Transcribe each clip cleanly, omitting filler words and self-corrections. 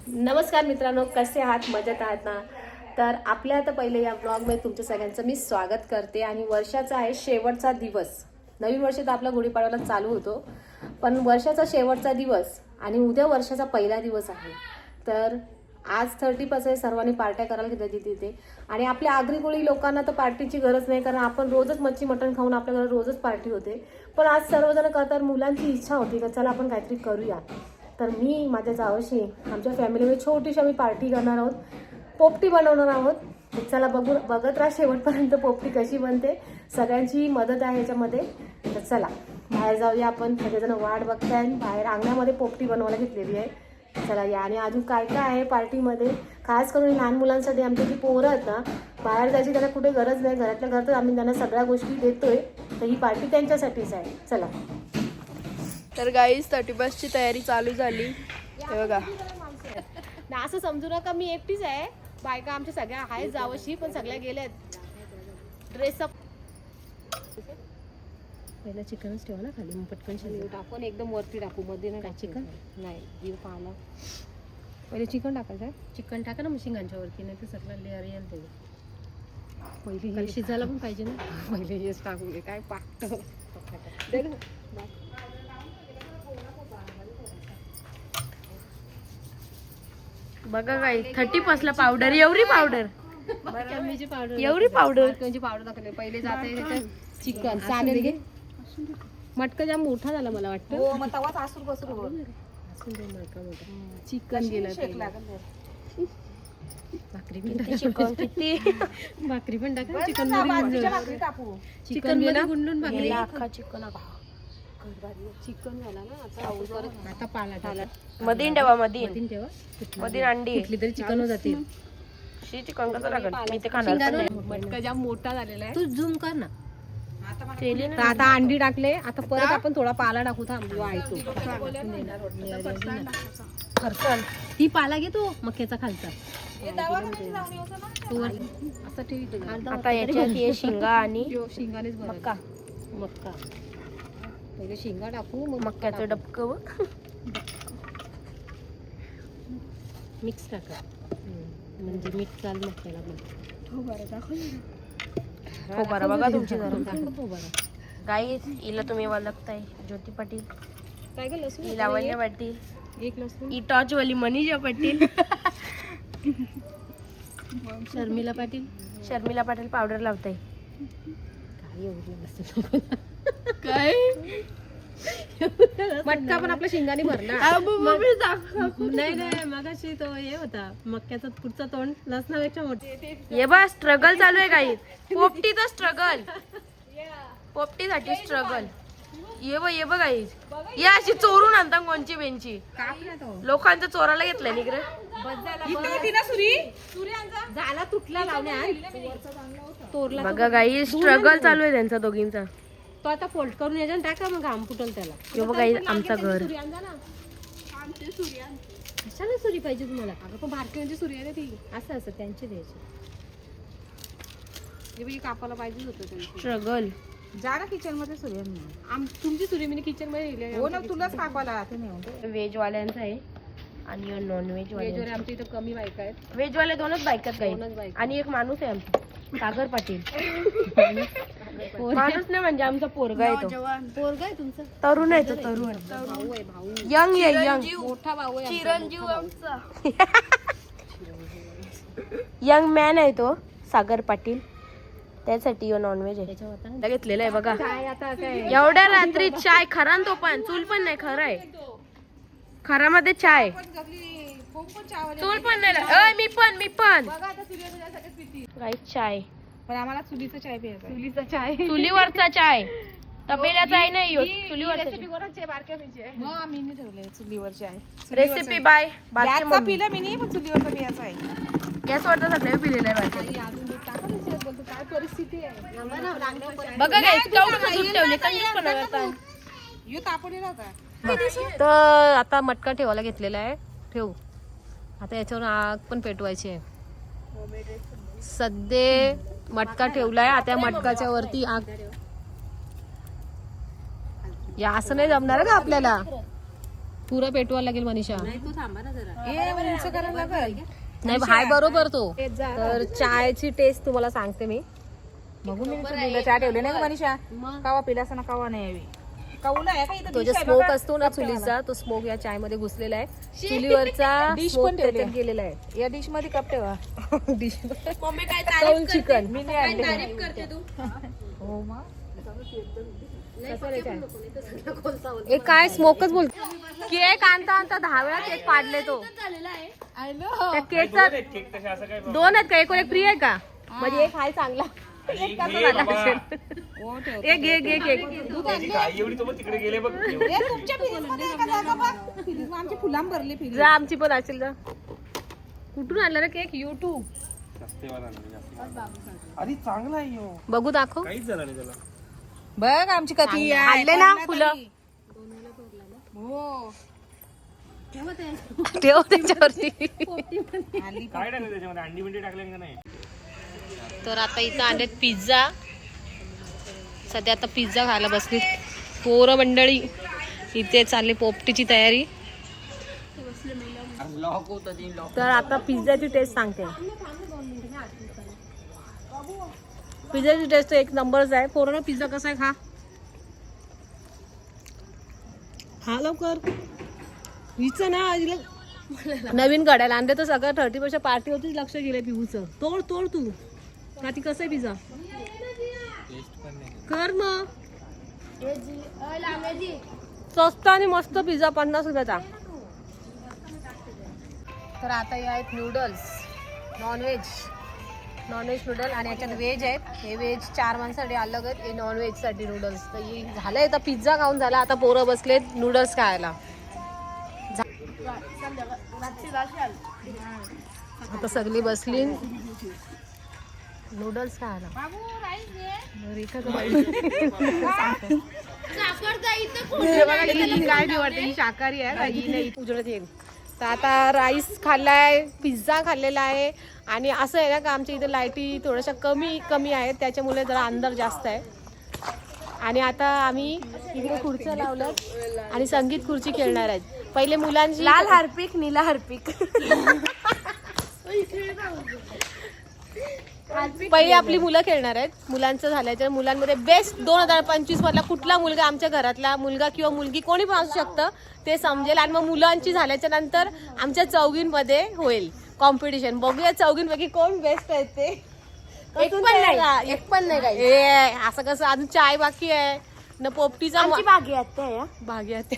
नमस्कार मित्रांनो, कसे आहात? मजेत आहात ना? तर आपल्या आता पहिले या ब्लॉगमध्ये तुमच्या सगळ्यांचं मी स्वागत करते. आणि वर्षाचा आहे शेवटचा दिवस. नवीन वर्ष तर आपला गुढीपाडवाला चालू होतो, पण वर्षाचा शेवटचा दिवस आणि उद्या वर्षाचा पहिला दिवस आहे. तर आज 30 आहे, सर्वांनी पार्ट्या करायला घेतल्या तिथे. आणि आपल्या आगरी कोळी लोकांना तर पार्टीची गरज नाही, कारण आपण रोजच मच्छी मटण खाऊन आपल्या घरात रोजच पार्टी होते. पण आज सर्वजण करतात, मुलांची इच्छा होती का चला आपण काहीतरी करूया. तर मी माझ्या जावशी आमच्या फॅमिलीमध्ये छोटीशी आम्ही पार्टी करणार आहोत, पोपटी बनवणार आहोत. चला बघत राहा शेवटपर्यंत पोपटी कशी बनते. सगळ्यांची मदत आहे याच्यामध्ये. तर चला बाहेर जाऊया आपण. सगळेजण वाट बघताय, बाहेर अंगणामध्ये पोपटी बनवायला घेतलेली आहे. चला या. आणि अजून काय काय आहे पार्टीमध्ये, खास करून लहान मुलांसाठी आमची जी पोरं आहेत ना, बाहेर जायची त्यांना कुठे गरज नाही, घरातल्या घरातच आम्ही त्यांना सगळ्या गोष्टी देतोय. तर ही पार्टी त्यांच्यासाठीच आहे. चला. तर गाईज 31ची तयारी चालू झाली. हे बघा, ना असं समजू नका मी एकटीच आहे, बायका आमच्या सगळ्या आहेत जावशी, पण सगळ्या गेल्यात ड्रेसअप. पहिला चिकनच ठेवा ना खाली, मग पटकन शिजवून टाकून एकदम वरती टाकू, मध्ये नाही टाक चिकन. नाही येऊ पाहिला, पहिले चिकन टाकायचं आहे. चिकन टाका ना मग शिंगांच्या वरती, नाही तर सगळं लेअर येईल ते. पहिले शिजायला पण पाहिजे ना, पहिले हेच टाकू दे. काय पाकतं बघा गाईज 30 पावडर, एवढी पावडर, एवढी पावडर. पावडर टाकले. पहिले जाते चिकन. चालेल घे. मटका जाम मोठा झाला मला वाटतं. हो, मग तवाच आसूर बसूर हो. चिकन गेलं भाकरी पण टाका. चिकन किती भाकरी पण टाका. चिकन बाजरीच्या भाकरी कापू. चिकन मध्ये गुंडून भाकरी. अख्खा चिकन. चिकन झाला ना आता पाला टाका. मधीन ठेवा, मधीन ठेवा. मधीन अंडी. कुठली तरी चिकन हो जाते. चिकन कसं लागेल, मी ते खाणार पण नाही. मटका जाम मोठा झालेला आहे. तू झूम कर ना. केली तर ना. आता अंडी टाकले, आता परत आपण थोडा पाला टाकू. थांब खरचण. ती पाला घे तू मक्याचा खालचा. असं ठेवी. आता याच्यात हे शिंगा आणि शिंगानेच मक्का. मक्का पहिले शिंगा टाकू, मग मक्याचं डबकं बघ. मिक्स टाका, म्हणजे मीठ चाल मक्याला. हो बरं बघा तुमची गरज. गाईज हिला तुम्ही ओळखताय, ज्योती पाटील. काय ग लसूण? ही लावण्य पाटील. एक लसूण. ही टॉर्च वाली मनीषा पाटील. शर्मिला पाटील. शर्मिला पाटील पावडर लावताय. काय मटका पण आपल्या शिंगाने भरला. नाही नाही, मगाशी तो हे होता मक्याचा पुढचा तोंड लसणापेक्षा मोठे. ये बा स्ट्रगल चालू आहे काही. पोपटीचा स्ट्रगल, पोपटीसाठी स्ट्रगल. ये बघ आई, या अशी चोरून आणता कोणची बेंची. लोकांचं चोराला घेतलंय निकडे. झाला तुटला लावण्यात तोरला. बघा गाई, स्ट्रगल चालू आहे त्यांचा दोघींचा. तो आता फोल्ड करून यायचा टाका, मग घाम फुटल त्याला. यो बघ गाई, आमचं घर. कशाला सुरी पाहिजे तुम्हाला? अगं पण भारतीयांची सुरी आहे ती. असं असं त्यांची द्यायची. कापाला पाहिजे होतं त्यांची. स्ट्रगल. जा ना किचन मध्ये सुरू तुमची सुरी मी किचन मध्ये नेली. हो ना, तुलाच कापाला. व्हेज वाल्यांचं आहे आणि नॉन व्हेज वाले. आमच्या इथं कमी बायका आहेत. व्हेज वाले दोनच बायकात दोनच काही. बायका. आणि एक माणूस आहे आमचा, सागर पाटील. माणूस नाही म्हणजे आमचा पोरगा आहे तो. पोरगा आहे तुमचं? तरुण आहे तो, तरुण. भाऊ आहे, भाऊ. यंग आहे, यंग. मोठा भाऊ आहे. चिरंजीव आमचा. यंग मॅन आहे तो, सागर पाटील. त्यासाठी नॉनव्हेज आहे. घेतलेला आहे बघा. काय आता काय एवढ्या रात्री चाय खरा तो पण चूल पण नाही. खरं आहे, खरामध्ये चाय. चूल पण नाही. मी पण काही चाय. पण आम्हाला चुलीचा चाय प्यायचा. चुलीचा चाय. चुलीवरचा चाय, तपेला चाय नाही होत. चुलीवरचा मी नाही ठेवलंय चुलीवर चाय. Recipe bye. गॅसचा पिला मी नाही, पण चुलीवरचा प्यायचा आहे. गॅसवरचा सगळं पिलेलं आहे. काय परिस्थिती आहे बघा काय ठेवले यो तापवलेला होता. तर आता मटका ठेवायला घेतलेला आहे. ठेवू आता. याच्यावर आग पण पेटवायची आहे. सध्या मटका ठेवलाय, आता मटकाच्या वरती आग. या असं नाही जमणार का आपल्याला. पुरा पेटवायला लागेल मनीषा. ए उंच करायला लागल. नाही हाय बरोबर तो. तर चायची टेस्ट तुम्हाला सांगते मी. बघू मी चुलीला चहा ठेवले नाही का मनीषा. कावा पिला असं ना कावा नाही यावी. काऊला आहे का इथं तो जो स्मोक असतो ना चुलीचा, तो स्मोक या चाय मध्ये घुसलेला आहे. चुलीवरचा Dish स्मोक पण ठेवली. त्याच्यात गेलेला आहे. या डिश मध्ये कप ठेवा. डिश मम्मी काय कौल चिकन. मी नाही आणले. तारीफ करते तू. हो मग. एक काय स्मोकच बोल. केक आणता आणता 10 वेळा केक पाडले तो. त्या केकचा 2 आहेत का? एक फ्री आहे का? म्हणजे एक हाय चांगला. एक कसा झाला असेल? हो ठेव. एक घे घे केक. ए तुमच्या फ्रीजमध्ये आहे का जागा बघ. फ्रीज आमची फुलां भरली फ्रीज. जा आमची पण असेल जा. कुठून आणला रे केक? YouTube. अरे चांगला आहे ह्यो. बघू दाखव. काहीच झालं नाही त्याला. बघ आमची कथी आहे. आणले ना फुलं. हो. ठेव त्याच्यावरती. आली काय टाकलं त्याच्यामध्ये? अंडी बिंडी टाकले का नाही? तर आता इथं आणलेत पिझ्झा. सध्या आता पिझ्झा खायला बसली पोरं मंडळी. इथे चालली पोपटीची तयारी. तर आता पिझ्झाची टेस्ट सांगते. पिझ्झाची टेस्ट एक नंबरच आहे. पोरांनो पिझ्झा कसा आहे? खा लवकर. हिचं ना नवीन गड्याला आणले तर सगळं 30% पार्टी होतीच. लक्ष गेलं पिऊचं. तोड तोड तू. ती कसं आहे पिझ्झा? कर मग. स्वस्त आणि मस्त पिझ्झा 50 रुपयाचा. तर आता हे आहेत नूडल्स. नॉनव्हेज नूडल आणि याच्यात व्हेज आहेत. हे व्हेज 4 माणसासाठी अलग आहेत. हे नॉनव्हेज साठी नूडल्स. तर हे झालंय. आता पिझ्झा खाऊन झाला. आता पोरं बसलेत नूडल्स खायला. आता सगळी बसली नूडल्स खायला. काय निवडते? ही शाकाहारी आहे. उजळत येईल. तर आता राईस खाल्लाय, पिझ्झा खाल्लेला आहे. आणि असं आहे ना का आमच्या इथे लाईटी थोड्याशा कमी आहेत. त्याच्यामुळे जरा अंधार जास्त आहे. आणि आता आम्ही इकडे खुर्च्या लावल्यात आणि संगीत खुर्ची खेळणार आहेत. पहिले मुलांची लाल हार्पिक नीला हार्पिक. पहिले आपली मुलं खेळणार आहेत. मुलांचं झाल्याच्या मुलांमध्ये बेस्ट 2025 मधला कुठला मुलगा आमच्या घरातला मुलगा किंवा मुलगी कोणी पण असू शकतं ते समजेल. आणि मग मुलांची झाल्याच्या नंतर आमच्या चौघींमध्ये होईल कॉम्पिटिशन. बघूया चौघींपैकी कोण बेस्ट आहे ते. एक पण नाही काही. ए असं कसं? अजून चाय बाकी आहे न. पोपटीचा बागी आहे. भाग्य आहे.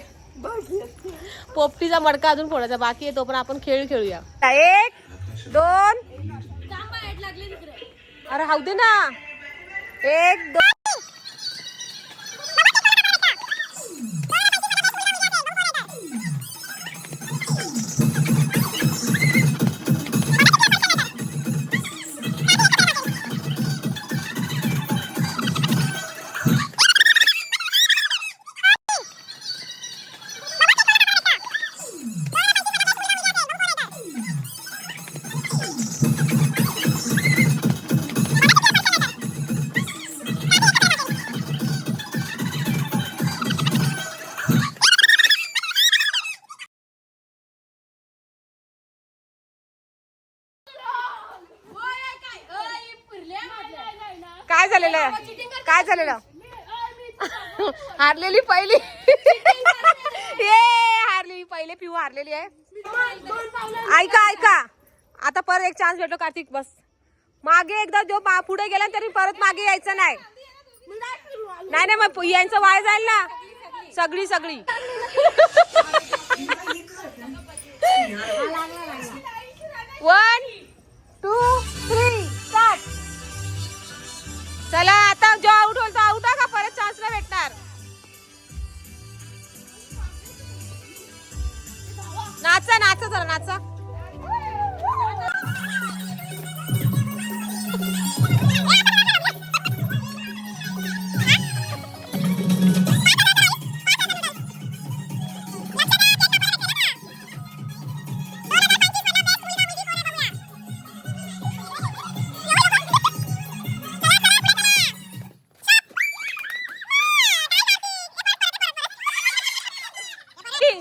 पोपटीचा मडका अजून फोडायचा बाकी आहे. तो पण आपण खेळ खेळूया. 1 2. अरे हाऊ दे ना. 1 2. काय झालेलं? काय झालेलं? हारलेली पहिली. हारलेली पहिले पिऊ हारलेली आहे. ऐका आता परत एक चान्स भेटलो. कार्तिक बस मागे एकदा जो पुढे गेला तरी परत मागे यायचं नाही. नाही मग यांचं वाय जाईल ना. सगळी 1 2 3 स्टार्ट. चला आता जो आउट होईल तो आउट का परत चान्स नाही भेटणार. नाचा जरा नाचा.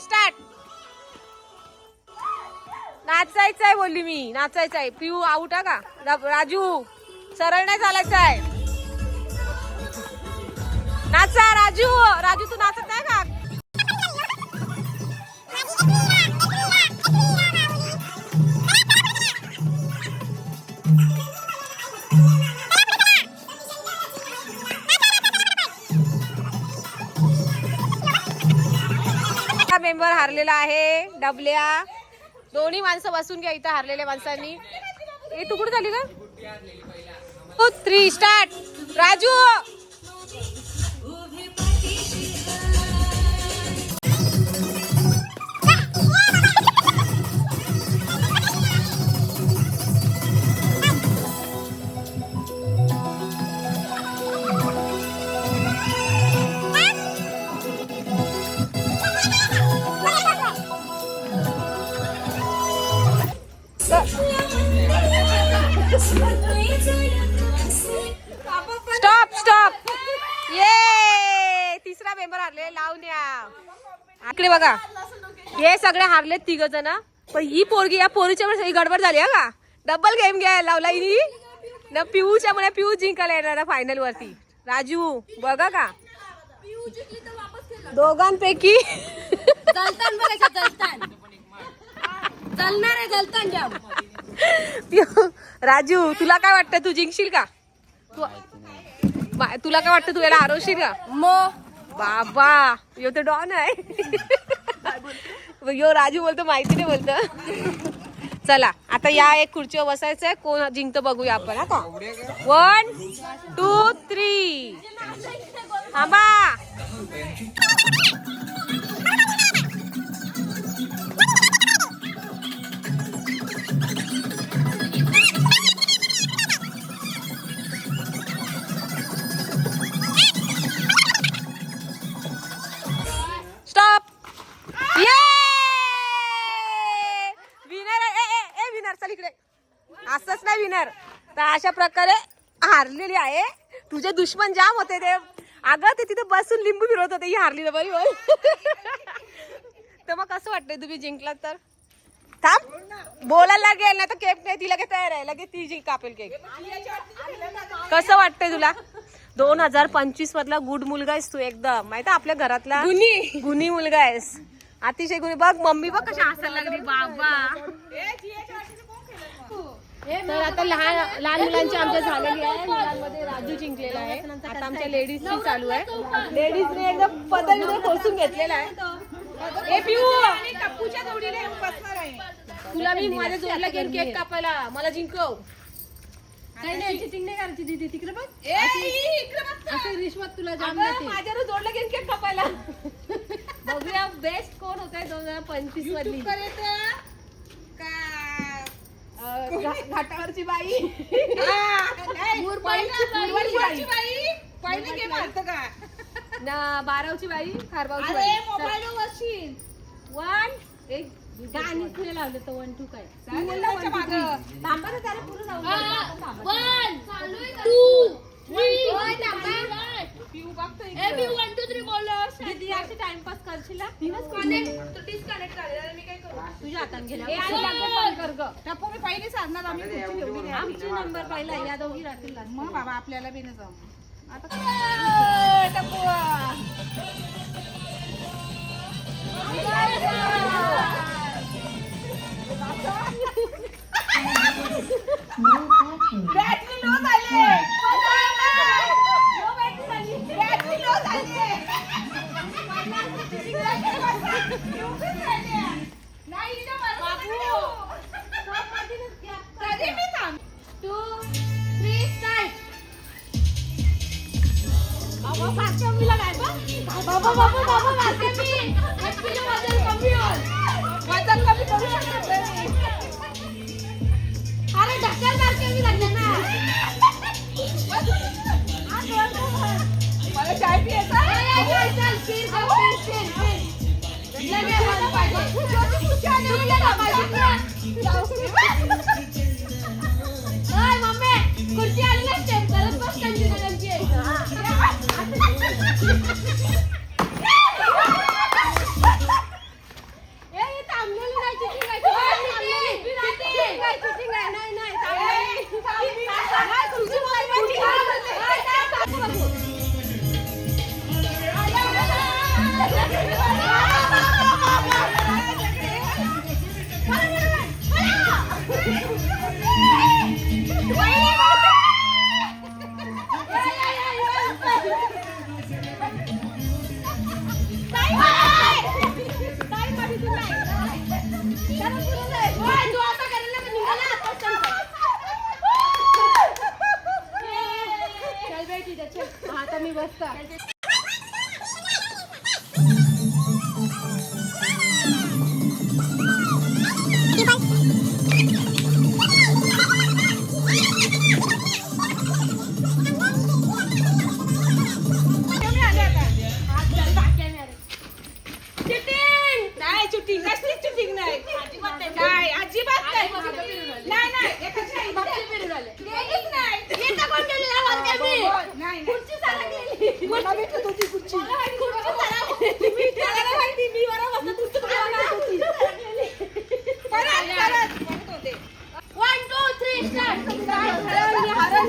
स्टार्ट. नाचायचंय बोलली मी, नाचायचंय. पिऊ आउट का? राजू सरळ नाही चालायचं आहे. नाचा राजू. राजू तू नाचत नाही का? मेंबर हारलेला आहे. डबल्या दोन्ही माणसं बसून घ्या इथं हारलेल्या माणसांनी. ए तू कुठे झाली का? 2 3 स्टार्ट. Raju stop stop. ये तिसरा मेंबर हारले. लावून या इकडे बघा. हे सगळे हारले 3 जण. पण ही पोरगी, या पोरीच्या मुळे गडबड झाली हा का? डबल गेम घ्यायला लावला हिनी न. पिऊच्या मुळे पिऊ जिंकायला येणार फायनल वरती. राजू बघा का दोघांपैकी जलतान बघायचं, जलतान जलणार आहे, जलतान जाम. राजू तुला काय वाटतं, तू जिंकशील का? तुला काय वाटतं, तू याला हरवशील का? बाबा यो तर डॉन आहे. यो राजू बोलतो माहिती नाही बोलतो. चला आता या एक खुर्चीवर बसायचंय. कोण जिंकतं बघूया आपण आता. 1 2 3 थांबा. स्टॉप. ये विनर आहे. विनर चल इकडे. असंच नाही विनर. तर अशा प्रकारे हारलेली आहे. तुझे दुश्मन जाम होते ते. अगं ते तिथे बसून लिंबू फिरवत होते. ही हारली ना बरी होय. तर मग कसं वाटतंय तुम्ही जिंकलात तर? थांब बोलायला लागेल ना तर केक नाही ती लगेच तयार आहे. लगेच ती जिंक कापेल केक. कसं वाटतंय तुला? 2025 मधला गुड मुलगा आहेस तू एकदम. माहिती आपल्या घरातला गुणी मुलगा आहेस. अतिशय गुणी. बघ मम्मी बघ कशा हसायला लागली. बाबा तर आता लहान लहान मुलांची आमच्या झालेली आहे. मुलांमध्ये राजू जिंकलेला आहे. आता आमच्या लेडीजची चालू आहे. लेडीजने एकदम पदर खोसून घेतलेला आहे. ए पिऊ तुला मी माझ्या जोडला घेऊन केक कापायला. मला जिंकव. काही नाही, चिटिंग नाही करायची दीदी. तिकडे बघ असं रिश्वत तुला जाम देते. माझ्यावर जोडला घेऊन केक कापायला. बघूया बेस्ट कोण होत आहे 2025 मधली. घाटावरची बाई. मुरबाडची बाई. पहिले गेम आलतं का? ना बारावची बाई. खारबावची बाई. 1 एक गाणी तुला लावलं तर 1 2 काय थांबा ना त्याला पुढे जाऊ. 1 2 3 पिऊ बघतो एव्हरी 1 2 3 बोलो. दीदी अशी टाइमपास करशील ना? डिस्कनेक्ट करायला मी काय करू? तुझ्या हाताने गेला कर ग. टप्पू मी पहिले सांगणार. आम्ही खुर्ची घेऊन गेली. आमची नंबर पहिला. या दोघी राहतील. मग बाबा आपल्याला बी नाही जाऊ. आता बॅटरी लो झाली. बॅटरी लो झाली. नाही कधी मी थांब. 2 3 स्टार्ट. बाबा सारख्या मुलीला काय बा? बाबा मारते मी. एक किलो वजन कमी होईल. वजन कमी करू शकत नाही. अरे ढकल मारते मी लागले ना. मला चाय पियायचा. चल फिर लगे वन पाहिजे. ओय मम्मी खुर्ची आली ना स्टेप करत बस त्यांची. ए थांबलेली नाही चिटिंग करायची. नाही चुटिंग कसली चुटिंग नाही काय अजिबात नाही नाही नाही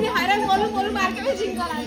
हरण बोलून बोलून मार्केट जिंकायला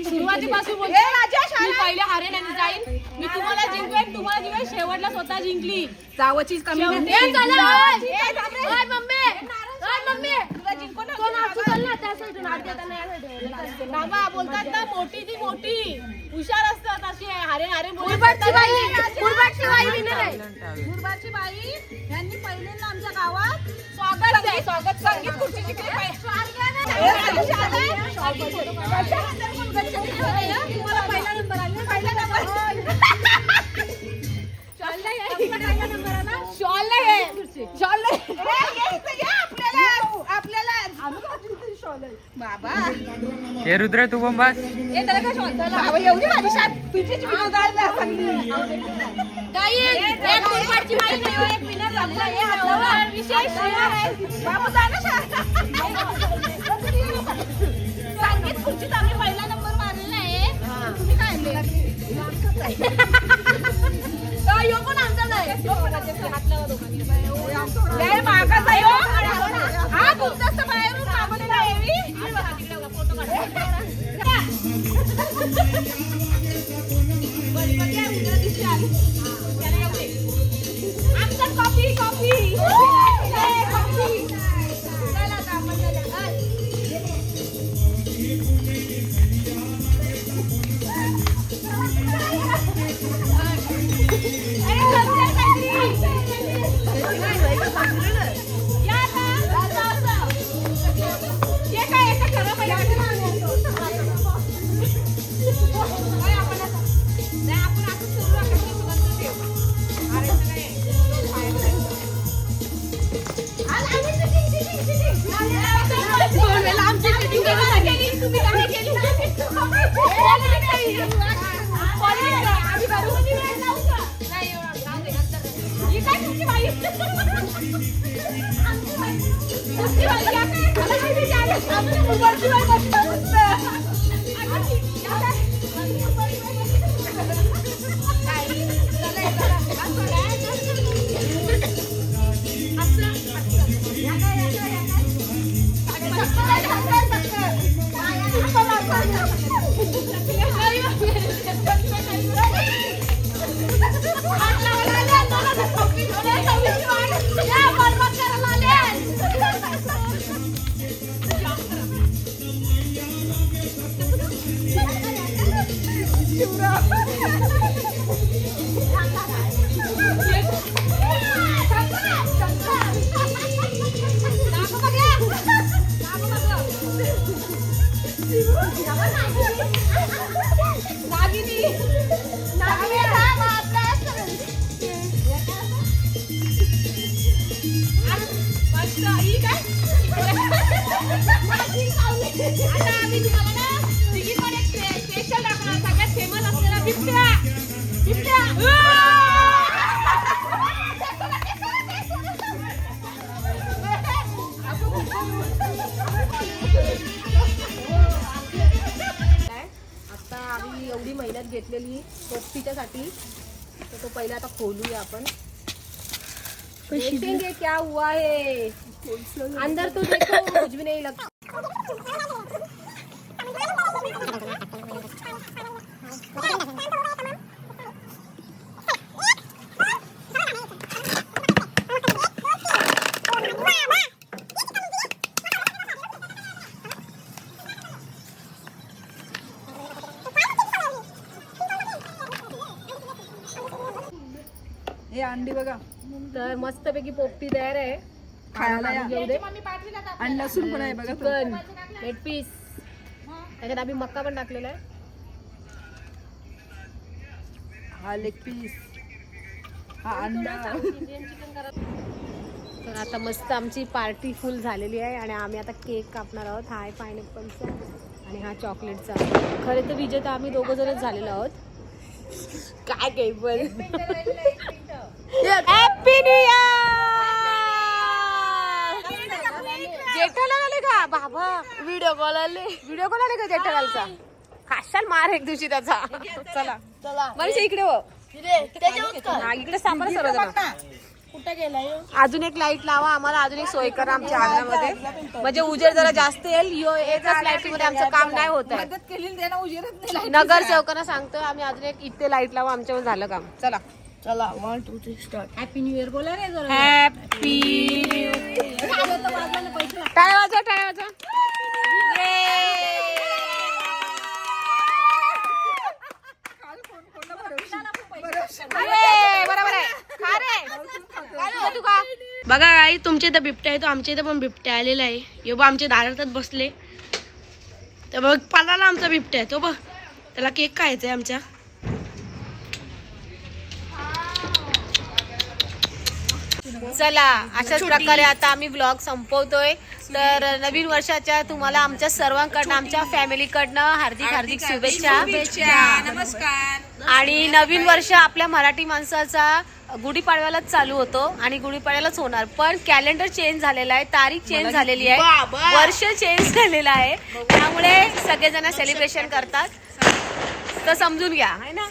सुरुवातीपासून मी पहिले हारेन आणि जाईन. मी तुम्हाला जिंकवेन, तुम्हाला जिंकवेन, शेवटला स्वतः जिंकली. जावचीच कमी मम्मी बाबा बोलतात ना मोठी ती मोठी हुशार असतात अशी हारे हारे मुरबाडची बाई यांनी पहिल्यांदा आमच्या गावात स्वागत संगीत खुर्ची जिंकली तुम्हाला पहिला नंबर आला पहिला नंबर आपल्याला बाबा हे रुद्र तू पण बस एवढी माझी शाळा तुझीच संगीत खुर्चीत आम्ही पहिला नंबर मारलेला आहे. तुम्ही काय पण आमचा हा खूप जास्त बाहेरून मागवलेला आहे आमचा कॉफी कॉफी या बरबाद करायला आले आता आम्ही एवढी मेहनत घेतलेली पोपटीच्यासाठी तर तो पहिला आता खोलूया आपण. देखेंगे क्या हुआ है अंदर तो देखो कुछ भी नहीं लगता. हे अंडी बघा तर मस्तपैकी पोपटी तयार आहे खायला या. घेऊ दे. आणि लसूण पण आहे बघा तो. चिकन लेग पीस त्याच्यात आम्ही मक्का पण टाकलेला आहे. हा लेग पीस, हा अंडा. तर आता मस्त आमची पार्टी फुल झालेली आहे आणि आम्ही आता केक कापणार आहोत. हा आहे पायनॅपलचा आणि हा चॉकलेटचा. खरे तर विजेता आम्ही दोघं जणच झालेलो आहोत. काय केक पण हॅपी न्यू इयर. जेठालाल आले का बाबा? व्हिडिओ कॉल आले का जेठालालचा? खाशाल मार एक दिवशी त्याचा. चला मनीषा इकडे हो. हा, इकडे सापडा सर्वजण. कुठे गेलाय? अजून एक लाईट लावा आम्हाला, अजून एक सोय करा आमच्या अंगणामध्ये म्हणजे उजेड जरा जास्त येईल. एकाच लाईटीमध्ये आमचं काम नाही होत आहे. मदत केली त्यानं उजेरत नाही. नगरसेवकांना सांगतो आम्ही अजून एक इथे लाईट लावा आमच्यावर झालं काम. चला चला 1 2 3 स्टार्ट. हॅपी न्यू इयर बोला रे जरा. हॅपी टाळ्या वाजवा टाळ्या वाजवा. बरोबर आहे. खा रे. तू का? बघा आई तुमच्या इथं बिबट्या आहे तो आमच्या इथं पण बिबट्या आलेला आहे. यो बा आमच्या दारातच बसले तर बघ पालाला आमचा बिबट्या आहे तो बघ. त्याला केक खायचा आहे आमच्या. चला अशाच प्रकारे आता आम्ही ब्लॉग संपवतोय. तर नवीन वर्षाच्या तुम्हाला आमच्या सर्वांकडनं आमच्या फॅमिलीकडनं हार्दिक हार्दिक शुभेच्छा. नमस्कार. आणि नवीन वर्ष आपल्या मराठी माणसाचा गुढीपाडव्यालाच चालू होतो आणि गुढीपाडव्यालाच होणार. पण कॅलेंडर चेंज झालेला आहे, तारीख चेंज झालेली आहे, वर्ष चेंज झालेलं आहे. त्यामुळे सगळेजण सेलिब्रेशन करतात तर समजून घ्या है ना.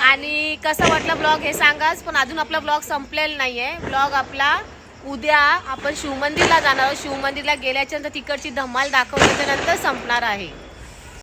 आणि कसा वाटला ब्लॉग हे सांगाच. पण अजून आपला ब्लॉग संपलेला नाहीये. ब्लॉग आपला उद्या आपण शिवमंदिरला जाणार आहोत. शिवमंदिरला गेल्याच्या नंतर तिकडची धमाल दाखवल्याच्या नंतर संपणार आहे.